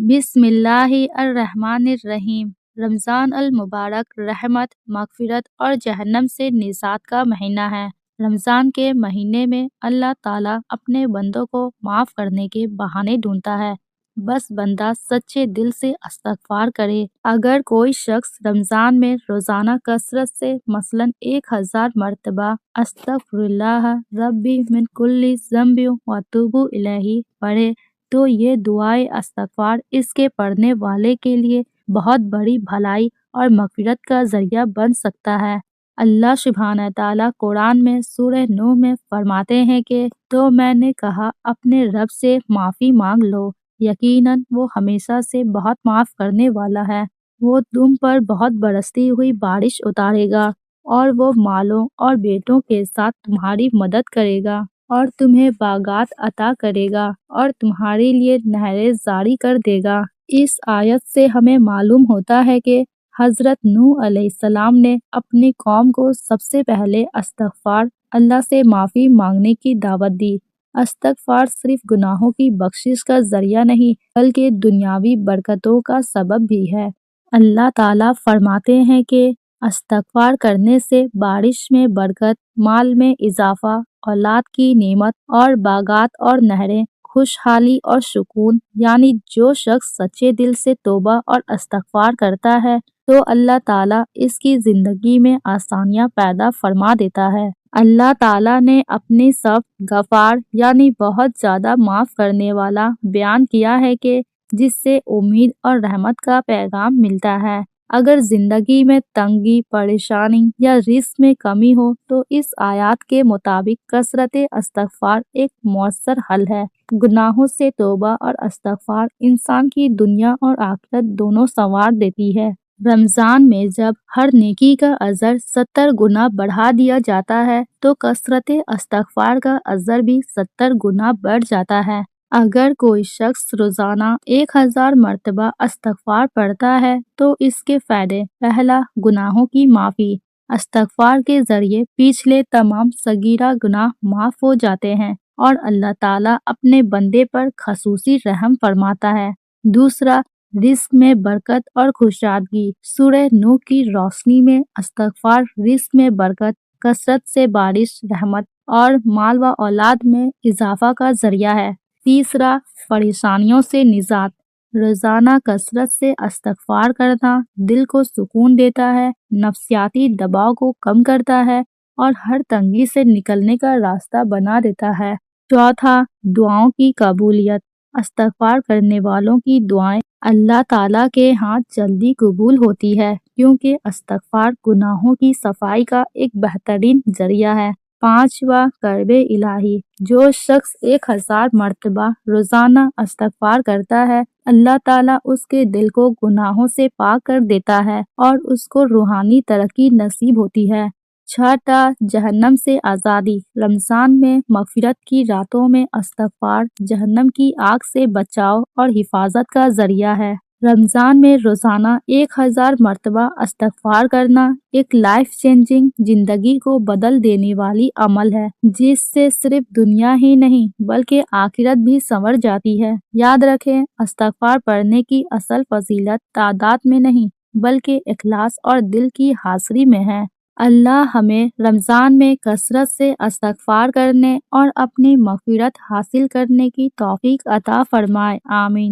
بسم اللہ الرحمن الرحیم۔ رمضان المبارک رحمت، مغفرت اور جہنم سے نجات کا مہینہ ہے۔ رمضان کے مہینے میں اللہ تعالیٰ اپنے بندوں کو معاف کرنے کے بہانے ڈھونڈتا ہے، بس بندہ سچے دل سے استغفار کرے۔ اگر کوئی شخص رمضان میں روزانہ کثرت سے مثلاً 1000 مرتبہ استغفر اللہ ربی من کل ذنب واتوب الیہ پڑھے تو یہ دعائے استغفار اس کے پڑھنے والے کے لیے بہت بڑی بھلائی اور مغفرت کا ذریعہ بن سکتا ہے۔ اللہ سبحانہ تعالیٰ قرآن میں سورہ نوح میں فرماتے ہیں کہ تو میں نے کہا اپنے رب سے معافی مانگ لو، یقیناً وہ ہمیشہ سے بہت معاف کرنے والا ہے۔ وہ تم پر بہت برستی ہوئی بارش اتارے گا اور وہ مالوں اور بیٹوں کے ساتھ تمہاری مدد کرے گا اور تمہیں باغات عطا کرے گا اور تمہارے لیے نہریں جاری کر دے گا۔ اس آیت سے ہمیں معلوم ہوتا ہے کہ حضرت نوح علیہ السلام نے اپنی قوم کو سب سے پہلے استغفار، اللہ سے معافی مانگنے کی دعوت دی۔ استغفار صرف گناہوں کی بخشش کا ذریعہ نہیں بلکہ دنیاوی برکتوں کا سبب بھی ہے۔ اللہ تعالیٰ فرماتے ہیں کہ استغفار کرنے سے بارش میں برکت، مال میں اضافہ، اولاد کی نعمت اور باغات اور نہریں، خوشحالی اور سکون، یعنی جو شخص سچے دل سے توبہ اور استغفار کرتا ہے تو اللہ تعالیٰ اس کی زندگی میں آسانیاں پیدا فرما دیتا ہے۔ اللہ تعالیٰ نے اپنی صفت غفار یعنی بہت زیادہ معاف کرنے والا بیان کیا ہے کہ جس سے امید اور رحمت کا پیغام ملتا ہے۔ اگر زندگی میں تنگی، پریشانی یا رزق میں کمی ہو تو اس آیات کے مطابق کثرت استغفار ایک مؤثر حل ہے۔ گناہوں سے توبہ اور استغفار انسان کی دنیا اور آخرت دونوں سنوار دیتی ہے۔ رمضان میں جب ہر نیکی کا اجر 70 گنا بڑھا دیا جاتا ہے تو کثرت استغفار کا اجر بھی 70 گنا بڑھ جاتا ہے۔ اگر کوئی شخص روزانہ 1000 مرتبہ استغفار پڑھتا ہے تو اس کے فائدے: پہلا، گناہوں کی معافی۔ استغفار کے ذریعے پچھلے تمام صغیرہ گناہ معاف ہو جاتے ہیں اور اللہ تعالیٰ اپنے بندے پر خصوصی رحم فرماتا ہے۔ دوسرا، رزق میں برکت اور خوشحالی۔ سورہ نوح کی روشنی میں استغفار رزق میں برکت، کثرت سے بارش، رحمت اور مال و اولاد میں اضافہ کا ذریعہ ہے۔ تیسرا، پریشانیوں سے نجات۔ روزانہ کثرت سے استغفار کرنا دل کو سکون دیتا ہے، نفسیاتی دباؤ کو کم کرتا ہے اور ہر تنگی سے نکلنے کا راستہ بنا دیتا ہے۔ چوتھا، دعاؤں کی قبولیت۔ استغفار کرنے والوں کی دعائیں اللہ تعالیٰ کے ہاں جلدی قبول ہوتی ہے کیونکہ استغفار گناہوں کی صفائی کا ایک بہترین ذریعہ ہے۔ پانچواں، قرب الہی۔ جو شخص 1000 مرتبہ روزانہ استغفار کرتا ہے اللہ تعالیٰ اس کے دل کو گناہوں سے پاک کر دیتا ہے اور اس کو روحانی ترقی نصیب ہوتی ہے۔ چھٹا، جہنم سے آزادی۔ رمضان میں مغفرت کی راتوں میں استغفار جہنم کی آگ سے بچاؤ اور حفاظت کا ذریعہ ہے۔ رمضان میں روزانہ 1000 مرتبہ استغفار کرنا ایک لائف چینجنگ، زندگی کو بدل دینے والی عمل ہے جس سے صرف دنیا ہی نہیں بلکہ آخرت بھی سنور جاتی ہے۔ یاد رکھیں، استغفار پڑھنے کی اصل فضیلت تعداد میں نہیں بلکہ اخلاص اور دل کی حاضری میں ہے۔ اللہ ہمیں رمضان میں کثرت سے استغفار کرنے اور اپنی مغفرت حاصل کرنے کی توفیق عطا فرمائے، آمین۔